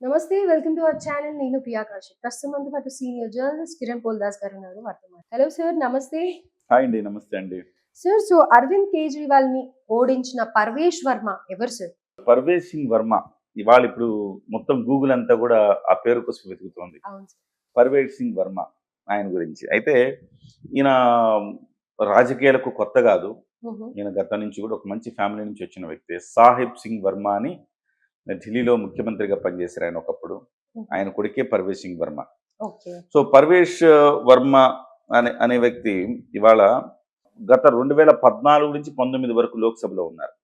నమస్తే. Welcome to our channel. నేను ప్రియా కౌశిక్. ప్రస్తుతం మనతో పాటు సీనియర్ జర్నలిస్ట్ కిరణ్ పోల్దాస్ గారు ఉన్నారు. వారితో హలో సార్, నమస్తే. హాయ్ అండి. నమస్తే అండి. సార్, అరవింద్ కేజ్రీవాల్‌ని ఓడించిన పర్వేష్ వర్మ ఎవరు సార్? పర్వేజ్ సింగ్ వర్మ ఇవాళ ఇప్పుడు మొత్తం గూగుల్ అంతా కూడా ఆ పేరు కోసం వెతుకుతోంది. అవును సార్. పర్వేజ్ సింగ్ వర్మ ఆయన గురించి. అయితే ఈయన రాజకీయాలకు కొత్త కాదు. హుహు. ఈయన గతం నుంచి కూడా ఒక మంచి ఫ్యామిలీ నుంచి వచ్చిన వ్యక్తి. సాహిబ్ సింగ్ వర్మ అని ఢిల్లీలో ముఖ్యమంత్రిగా పనిచేశారు ఆయన ఒకప్పుడు. హుహు. ఆయన కొడుకే పర్వేజ్ సింగ్ వర్మ. ఓకే. సో పర్వేష్ వర్మ అనే వ్యక్తి ఇవాళ గత 2014 నుంచి 19 వరకు లోక్సభలో ఉన్నారు.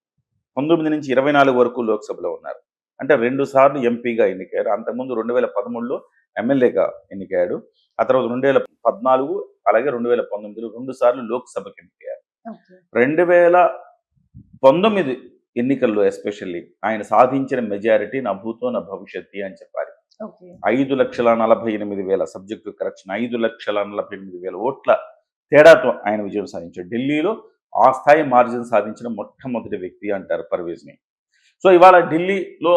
19 నుంచి 24 వరకు లోక్సభలో ఉన్నారు. అంటే 2 సార్లు ఎంపీగా ఎన్నికయ్యారు. అంతకుముందు 2013లో ఎమ్మెల్యేగా ఎన్నికయ్యాడు. ఆ తర్వాత 2014 అలాగే 2019లో 2 సార్లు లోక్సభకి ఎన్నికయ్యారు. ఓకే. 2019 ఎన్నికల్లో ఎస్పెషల్లీ ఆయన సాధించిన మెజారిటీ నా భూతో నా భవిష్యత్తి అని చెప్పాలి. ఓకే. 5,48,000 సబ్జెక్టు కరెక్షన్ 5,48,000 ఓట్ల తేడాతో ఆయన విజయం సాధించాడు. ఢిల్లీలో ఆ స్థాయి మార్జిన్ సాధించిన మొట్టమొదటి వ్యక్తి అంటారు పర్వేజ్ని. సో ఇవాళ ఢిల్లీలో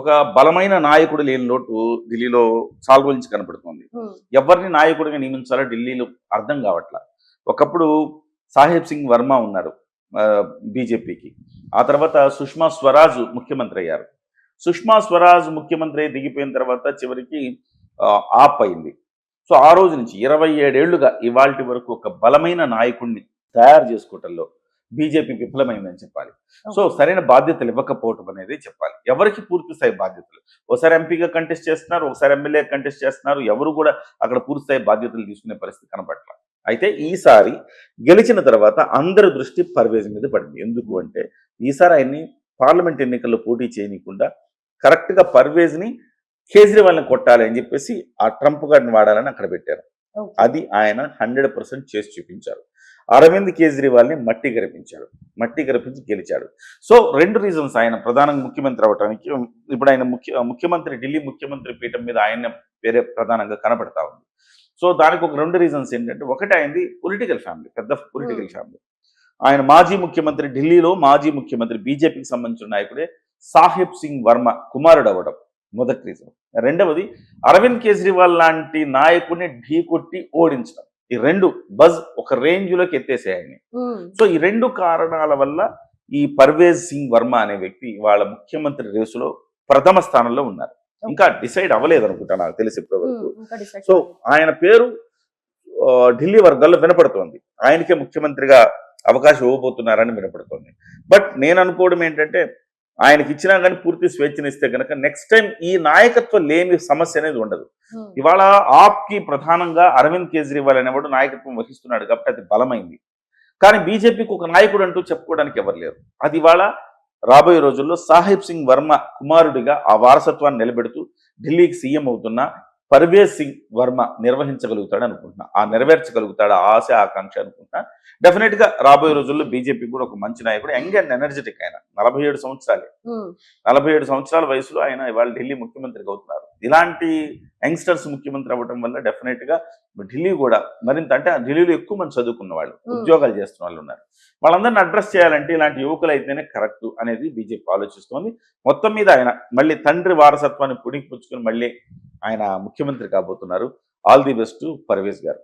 ఒక బలమైన నాయకుడు లేని లోటు ఢిల్లీలో చాలా రోజు నుంచి కనపడుతుంది. ఎవరిని నాయకుడిగా నియమించాలో ఢిల్లీలో అర్థం కావట్లా. ఒకప్పుడు సాహెబ్ సింగ్ వర్మ ఉన్నారు బీజేపీకి. ఆ తర్వాత సుష్మా స్వరాజ్ ముఖ్యమంత్రి అయ్యారు. సుష్మా స్వరాజ్ ముఖ్యమంత్రి దిగిపోయిన తర్వాత చివరికి ఆప్ అయింది. సో ఆ రోజు నుంచి 27 ఏళ్లుగా ఇవాల్టి వరకు ఒక బలమైన నాయకుడిని తయారు చేసుకోవటంలో బీజేపీ విఫలమైందని చెప్పాలి. సో సరైన బాధ్యతలు ఇవ్వకపోవటం అనేది చెప్పాలి. ఎవరికి పూర్తి స్థాయి బాధ్యతలు? ఒకసారి ఎంపీగా కంటెస్ట్ చేస్తున్నారు, ఒకసారి ఎమ్మెల్యే కంటెస్ట్ చేస్తున్నారు. ఎవరు కూడా అక్కడ పూర్తి స్థాయి బాధ్యతలు తీసుకునే పరిస్థితి కనపట్ల. అయితే ఈసారి గెలిచిన తర్వాత అందరి దృష్టి పర్వేజ్ మీద పడింది. ఎందుకు అంటే ఈసారి ఆయన్ని పార్లమెంట్ ఎన్నికల్లో పోటీ చేయనీయకుండా కరెక్ట్గా పర్వేజ్ని కేజ్రీవాల్ని కొట్టాలి అని చెప్పేసి ఆ ట్రంప్ గారిని వాడాలని అక్కడ పెట్టారు. అది ఆయన 100% చేసి చూపించారు. అరవింద్ కేజ్రీవాల్ని మట్టి గరిపించి గెలిచాడు. సో 2 రీజన్స్ ఆయన ప్రధానంగా ముఖ్యమంత్రి అవడానికి. ఇప్పుడు ఆయన ముఖ్యమంత్రి ఢిల్లీ ముఖ్యమంత్రి పీఠం మీద ఆయన వేరే ప్రధానంగా కనపడతా ఉంది. సో దానికి ఒక 2 రీజన్స్ ఏంటంటే, ఒకటి ఆయనది పొలిటికల్ ఫ్యామిలీ, పెద్ద పొలిటికల్ ఫ్యామిలీ. ఆయన మాజీ ముఖ్యమంత్రి, ఢిల్లీలో మాజీ ముఖ్యమంత్రి, బీజేపీకి సంబంధించిన నాయకుడే సాహిబ్ సింగ్ వర్మ కుమారుడు అవ్వడం మొదటి రీజన్. రెండవది అరవింద్ కేజ్రీవాల్ లాంటి నాయకుడిని ఢీకొట్టి ఓడించడం. ఈ 2 బజ్ ఒక రేంజ్లోకి ఎత్తేసాయని. సో ఈ 2 కారణాల వల్ల ఈ పర్వేజ్ సింగ్ వర్మ అనే వ్యక్తి వాళ్ళ ముఖ్యమంత్రి రేసులో ప్రథమ స్థానంలో ఉన్నారు. ఇంకా డిసైడ్ అవ్వలేదు అనుకుంటా నాకు తెలిసి ఇప్పటివరకు. సో ఆయన పేరు ఢిల్లీ వర్గాల్లో వినపడుతోంది. ఆయనకే ముఖ్యమంత్రిగా అవకాశం ఇవ్వబోతున్నారని వినపడుతోంది. బట్ నేను అనుకోవడం ఏంటంటే, ఆయనకి ఇచ్చినా కానీ పూర్తి స్వేచ్ఛనిస్తే కనుక నెక్స్ట్ టైం ఈ నాయకత్వం లేని సమస్య అనేది ఉండదు. ఇవాళ ఆప్కి ప్రధానంగా అరవింద్ కేజ్రీవాల్ అనేవాడు నాయకత్వం వహిస్తున్నాడు కాబట్టి అది బలమైంది. కానీ బీజేపీకి ఒక నాయకుడు అంటూ చెప్పుకోవడానికి ఎవరు లేరు. అది ఇవాళ రాబోయే రోజుల్లో సాహిబ్ సింగ్ వర్మ కుమారుడిగా ఆ వారసత్వాన్ని నిలబెడుతూ ఢిల్లీకి సీఎం అవుతున్న పర్వేజ్ సింగ్ వర్మ నిర్వహించగలుగుతాడు అనుకుంటున్నా. నెరవేర్చగలుగుతాడు ఆ ఆశ ఆకాంక్ష అనుకుంటున్నా. డెఫినెట్గా రాబోయే రోజుల్లో బీజేపీ కూడా ఒక మంచి నాయకుడు, యంగ్ అండ్ ఎనర్జెటిక్. ఆయన 47 సంవత్సరాలే. 47 సంవత్సరాల వయసులో ఆయన ఇవాళ ఢిల్లీ ముఖ్యమంత్రిగా అవుతున్నారు. ఇలాంటి యంగ్స్టర్స్ ముఖ్యమంత్రి అవ్వడం వల్ల డెఫినెట్గా ఢిల్లీ కూడా మరింత, అంటే ఢిల్లీలో ఎక్కువ మంది చదువుకున్న వాళ్ళు, ఉద్యోగాలు చేస్తున్న వాళ్ళు ఉన్నారు. వాళ్ళందరినీ అడ్రస్ చేయాలంటే ఇలాంటి యువకులు అయితేనే కరెక్ట్ అనేది బీజేపీ ఆలోచిస్తోంది. మొత్తం మీద ఆయన మళ్ళీ తండ్రి వారసత్వాన్ని పుణికిపుచ్చుకొని మళ్ళీ ఆయన ముఖ్యమంత్రి కాబోతున్నారు. ఆల్ ది బెస్ట్ పర్వేజ్ గారు.